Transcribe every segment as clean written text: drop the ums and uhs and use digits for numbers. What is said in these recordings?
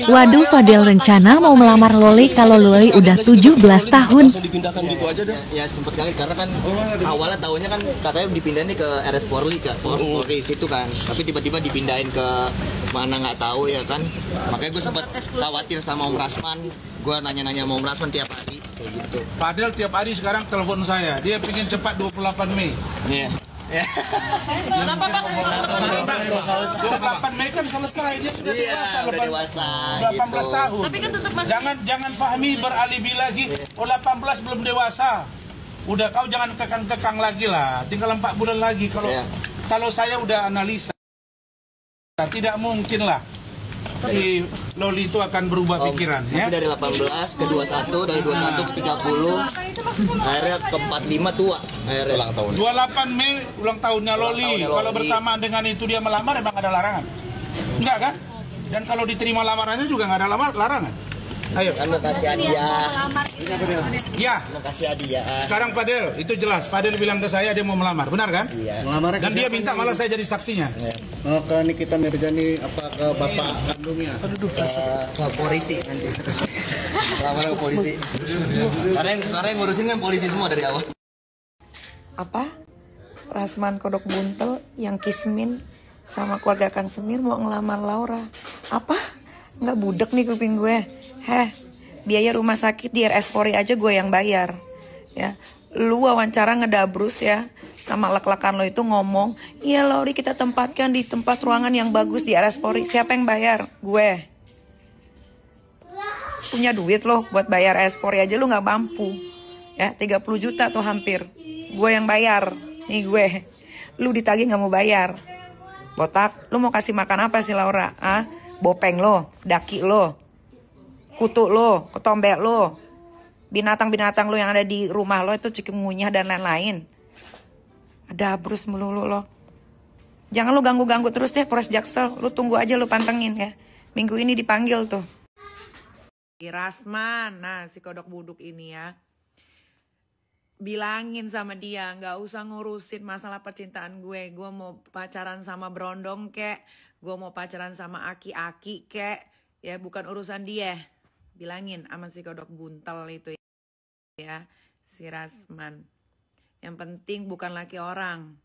Waduh, Fadel rencana mau melamar Loli kalau Loli udah 17 tahun. Langsung dipindahkan gitu aja deh. Ya sempet kali karena kan awalnya tahunya kan katanya dipindahin nih ke RS Polri situ kan. Tapi tiba-tiba dipindahin ke mana nggak tahu ya kan. Makanya gue sempet khawatir sama Om Rasman. Gue nanya-nanya sama Om Rasman tiap hari kayak gitu. Fadel tiap hari sekarang telepon saya. Dia pengen cepat 28 Mei. Iya. Kenapa Bang? 28 Mei kan selesai, dia sudah dewasa, 18 gitu. tahun. Tapi kan tetap masih... Jangan Fahmi beralibi lagi. 18 belum dewasa. Udah kau jangan kekang-kekang lagi lah. Tinggal 4 bulan lagi. Kalau saya udah analisa, tidak mungkin lah si Loli itu akan berubah pikiran. Ya? Dari 18 ke 21, dari 21 ke 30, akhirnya ke 45 tua. Akhirnya ulang tahun. 28 Mei ulang tahunnya Loli. Kalau bersamaan dengan itu dia melamar, emang ada larangan? Enggak kan? Dan kalau diterima lamarannya juga nggak ada larangan. Ayo. Kan mau kasih hadiah. Ya. Mau kasih hadiah. Sekarang Fadel, itu jelas. Fadel bilang ke saya dia mau melamar, benar kan? Iya. Dan dia minta malah saya jadi saksinya. Oh, ke Nikita Mirzani apa ke bapak kandungnya? Ke polisi nanti. Lamar ke polisi. Karena yang ngurusin kan polisi semua dari awal. Apa? Rasman Kodok Buntel yang Kismin sama keluarga Kang Semir mau ngelamar Laura. Apa? Nggak budek nih kuping gue. Biaya rumah sakit di RS Polri aja gue yang bayar. Ya, lu wawancara ngedabrus ya sama lek-lekan lo itu ngomong, iya Lauri kita tempatkan di tempat ruangan yang bagus di RS Polri. Siapa yang bayar? Gue. Punya duit lo buat bayar RS Polri aja lu nggak mampu. Ya, 30 juta tuh hampir. Gue yang bayar. Nih gue. Lu ditagih nggak mau bayar. Botak, lu mau kasih makan apa sih Laura? Bopeng lo, daki lo, kutu lo, ketombe lo, binatang-binatang lo yang ada di rumah lo itu cikungunya dan lain-lain. Ada brus melulu lo. Jangan lo ganggu-ganggu terus deh Polres Jaksel. Lo tunggu aja lo pantengin ya. Minggu ini dipanggil tuh. Rasman, nah si kodok buduk ini ya. Bilangin sama dia, nggak usah ngurusin masalah percintaan gue. Gue mau pacaran sama Brondong kek. Gue mau pacaran sama aki-aki kek. Ya bukan urusan dia. Bilangin sama si kodok buntel itu ya. Si Rasman. Yang penting bukan laki orang.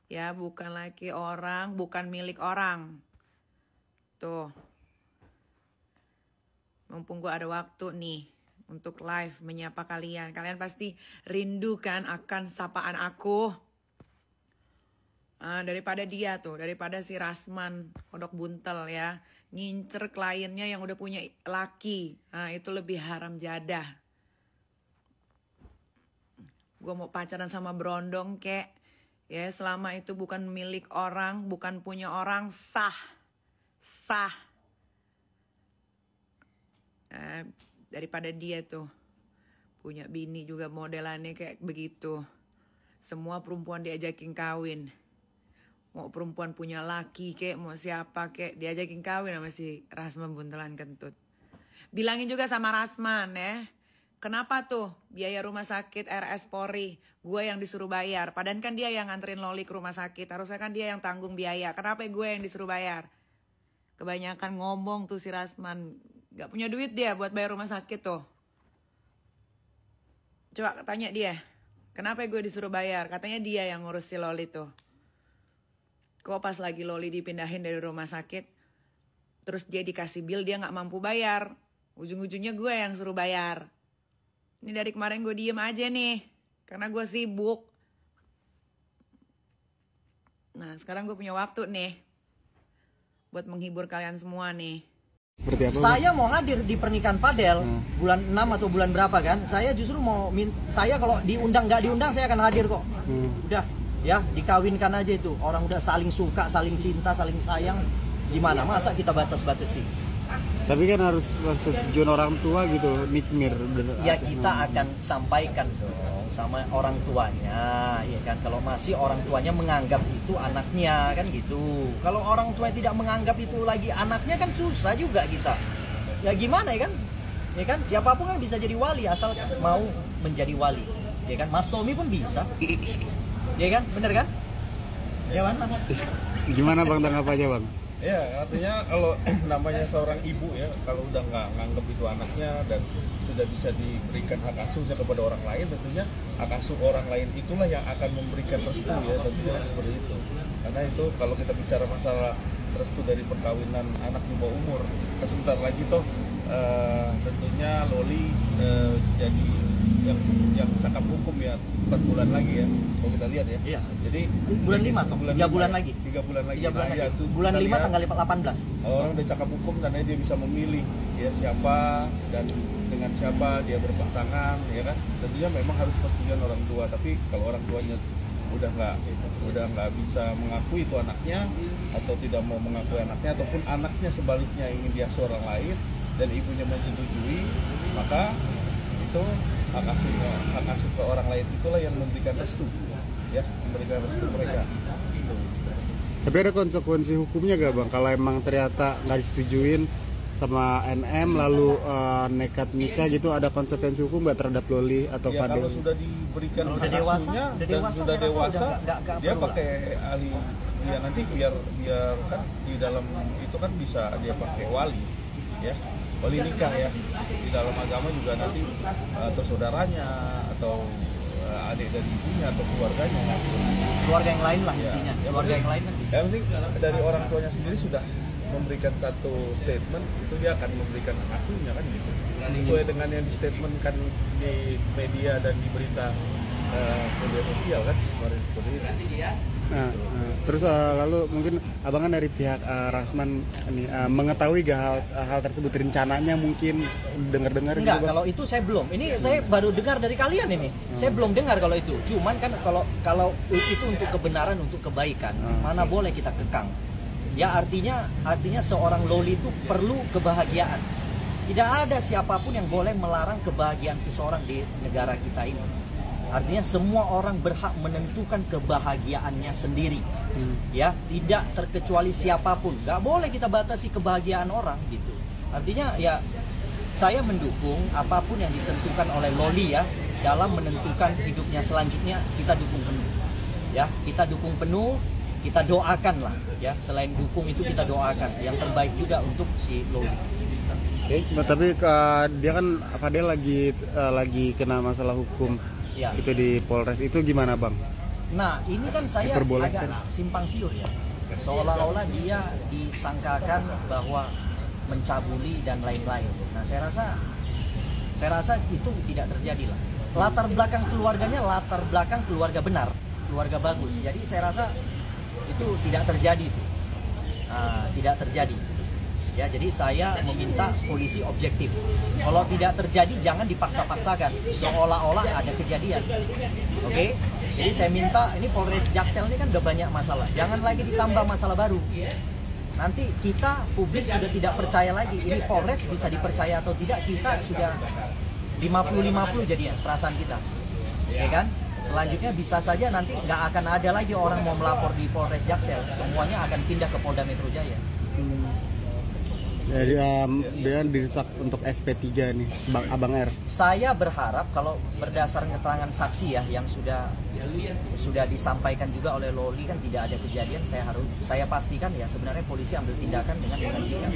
Ya bukan laki orang, bukan milik orang. Tuh. Mumpung gue ada waktu nih. Untuk live menyapa kalian. Kalian pasti rindu kan akan sapaan aku. Daripada dia tuh, daripada si Rasman kodok buntel ya, ngincer kliennya yang udah punya laki, itu lebih haram jadah. Gue mau pacaran sama Brondong kek, ya selama itu bukan milik orang, bukan punya orang, sah. Daripada dia tuh punya bini juga modelannya kayak begitu, semua perempuan diajakin kawin. Mau perempuan punya laki kek, mau siapa kek, diajakin kawin sama si Rasman buntelan kentut. Bilangin juga sama Rasman ya. Kenapa tuh biaya rumah sakit RS Polri gue yang disuruh bayar. Padahal kan dia yang nganterin Loli ke rumah sakit. Harusnya kan dia yang tanggung biaya. Kenapa gue yang disuruh bayar? Kebanyakan ngomong tuh si Rasman. Gak punya duit dia buat bayar rumah sakit tuh. Coba tanya dia. Kenapa gue disuruh bayar? Katanya dia yang ngurus si Loli tuh. Kok pas lagi Loli dipindahin dari rumah sakit, terus dia dikasih bill, dia gak mampu bayar. Ujung-ujungnya gue yang suruh bayar. Ini dari kemarin gue diem aja nih, karena gue sibuk. Nah sekarang gue punya waktu nih, buat menghibur kalian semua nih. Seperti apa? Saya mau hadir di pernikahan Fadel bulan 6 atau bulan berapa kan? Saya justru mau saya kalau diundang nggak diundang saya akan hadir kok. Udah ya dikawinkan aja itu. Orang udah saling suka, saling cinta, saling sayang. Gimana? Masa kita batas-batasi? Tapi kan harus persetujuan orang tua gitu, nikmir. Ya kita akan sampaikan dong sama orang tuanya, ya kan. Kalau masih orang tuanya menganggap itu anaknya kan gitu. Kalau orang tua tidak menganggap itu lagi anaknya kan susah juga kita. Ya gimana ya kan? Ya kan siapapun kan bisa jadi wali asal mau menjadi wali. Ya kan Mas Tommy pun bisa. Ya kan? Bener kan? Ya kan Mas? Gimana Bang, tanggapannya Bang? Ya, artinya kalau namanya seorang ibu ya, kalau udah nggak nganggap itu anaknya dan sudah bisa diberikan hak asuhnya kepada orang lain, tentunya hak asuh orang lain itulah yang akan memberikan restu ya, tentunya seperti itu. Karena itu kalau kita bicara masalah restu dari perkawinan anak di bawah umur, sebentar lagi toh tentunya Loli jadi yang cakap hukum ya 4 bulan lagi ya, kalau kita lihat ya. Iya. Jadi bulan 5 toh, 3 bulan lagi. 3 bulan lagi. 3 bulan Nah, lagi. ya, itu Bulan kita 5 lihat. tanggal 18. Orang udah cakap hukum dan dia bisa memilih ya siapa dan dengan siapa dia berpasangan ya kan. Tentunya memang harus persetujuan orang tua, tapi kalau orang tuanya udah nggak bisa mengakui itu anaknya atau tidak mau mengakui anaknya ataupun anaknya sebaliknya ingin diasuh orang lain dan ibunya menyetujui, maka itu hak asuh ke orang lain itulah yang memberikan restu ya, memberikan restu mereka. Tapi ada konsekuensi hukumnya gak bang? Kalau emang ternyata nggak disetujuin sama NM lalu nekat nikah gitu, ada konsekuensi hukum nggak terhadap Loli atau Ya, Fadel? kalau sudah diberikan Kalau hak udah dewasa, asuhnya udah dan dewasa, sudah saya rasa dewasa, nggak dia perlu pakai ahli dia nanti biar kan di dalam itu kan bisa dia pakai wali ya, wali nikah ya. Di dalam agama juga nanti atau saudaranya atau adik dari ibunya atau keluarganya. Keluarga yang lain lah Ya, intinya. ya, Keluarga yang lain kan bisa. Yang penting dari orang tuanya sendiri sudah memberikan satu statement, itu dia akan memberikan hak asuhnya kan gitu. Sesuai dengan yang di statement kan di media dan di berita media sosial kan kemarin seperti itu. Terus lalu mungkin abang kan dari pihak Rasman ini mengetahui gak hal tersebut, rencananya mungkin dengar-dengar gitu Enggak, bang? kalau itu saya belum. Ini saya baru dengar dari kalian ini. Saya belum dengar kalau itu. Cuman kan kalau itu untuk kebenaran, untuk kebaikan, mana boleh kita kekang. Ya artinya seorang Loli itu perlu kebahagiaan. Tidak ada siapapun yang boleh melarang kebahagiaan seseorang di negara kita ini. Artinya semua orang berhak menentukan kebahagiaannya sendiri. Ya, tidak terkecuali siapapun. Gak boleh kita batasi kebahagiaan orang gitu. Artinya ya saya mendukung apapun yang ditentukan oleh Loli ya dalam menentukan hidupnya selanjutnya, kita dukung penuh. Ya, kita dukung penuh, kita doakan lah ya. Selain dukung itu kita doakan yang terbaik juga untuk si Loli. Tapi dia kan Fadel lagi kena masalah hukum Ya. itu di Polres, itu gimana bang? Nah ini kan saya Diperbolehkan. agak simpang siur ya. Seolah-olah dia disangkakan bahwa mencabuli dan lain-lain. Nah saya rasa itu tidak terjadi lah. Latar belakang keluarganya latar belakang keluarga benar, keluarga bagus. Jadi saya rasa itu tidak terjadi itu. Tidak terjadi. Ya, jadi saya meminta polisi objektif. Kalau tidak terjadi jangan dipaksa-paksakan, seolah-olah ada kejadian. Oke? Jadi saya minta, ini Polres Jaksel ini kan udah banyak masalah. Jangan lagi ditambah masalah baru. Nanti kita publik sudah tidak percaya lagi. Ini Polres bisa dipercaya atau tidak, kita sudah 50-50 jadinya perasaan kita. Ya kan? Selanjutnya bisa saja nanti nggak akan ada lagi orang mau melapor di Polres Jaksel. Semuanya akan pindah ke Polda Metro Jaya. Jadi dia didesak untuk SP3 nih, Bang Abang R. Saya berharap kalau berdasarkan keterangan saksi ya yang sudah disampaikan juga oleh Loli kan tidak ada kejadian, saya pastikan ya sebenarnya polisi ambil tindakan dengan menghentikan.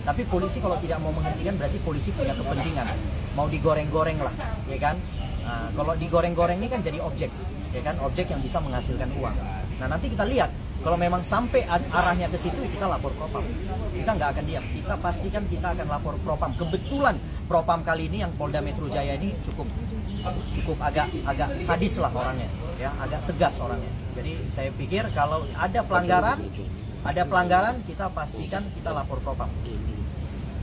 Tapi polisi kalau tidak mau menghentikan berarti polisi punya kepentingan, mau digoreng-goreng lah, ya kan? Nah, kalau digoreng-goreng ini kan jadi objek, ya kan? Objek yang bisa menghasilkan uang. Nah nanti kita lihat. Kalau memang sampai arahnya ke situ, kita lapor Propam. Kita nggak akan diam. Kita pastikan kita akan lapor Propam. Kebetulan Propam kali ini yang Polda Metro Jaya ini cukup agak sadis lah orangnya, ya, agak tegas orangnya. Jadi saya pikir kalau ada pelanggaran kita pastikan kita lapor Propam.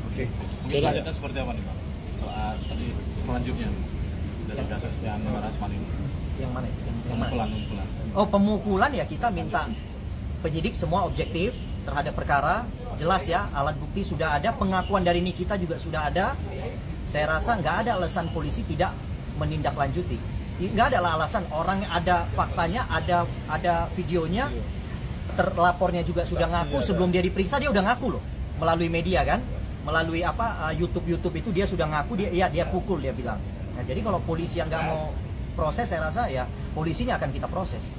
Oke. Selanjutnya seperti apa nih Pak? Soal tadi selanjutnya dari kasus yang Rasman ini. Yang mana? Pemukulan. Oh pemukulan ya kita minta penyidik semua objektif terhadap perkara, jelas ya, alat bukti sudah ada, pengakuan dari Nikita juga sudah ada. Saya rasa nggak ada alasan polisi tidak menindaklanjuti. Nggak ada alasan, orang ada faktanya, ada videonya, terlapornya juga sudah ngaku, sebelum dia diperiksa dia udah ngaku loh, melalui media kan, melalui YouTube itu dia sudah ngaku, dia pukul, dia bilang. Nah jadi kalau polisi yang nggak mau proses, saya rasa ya polisinya akan kita proses.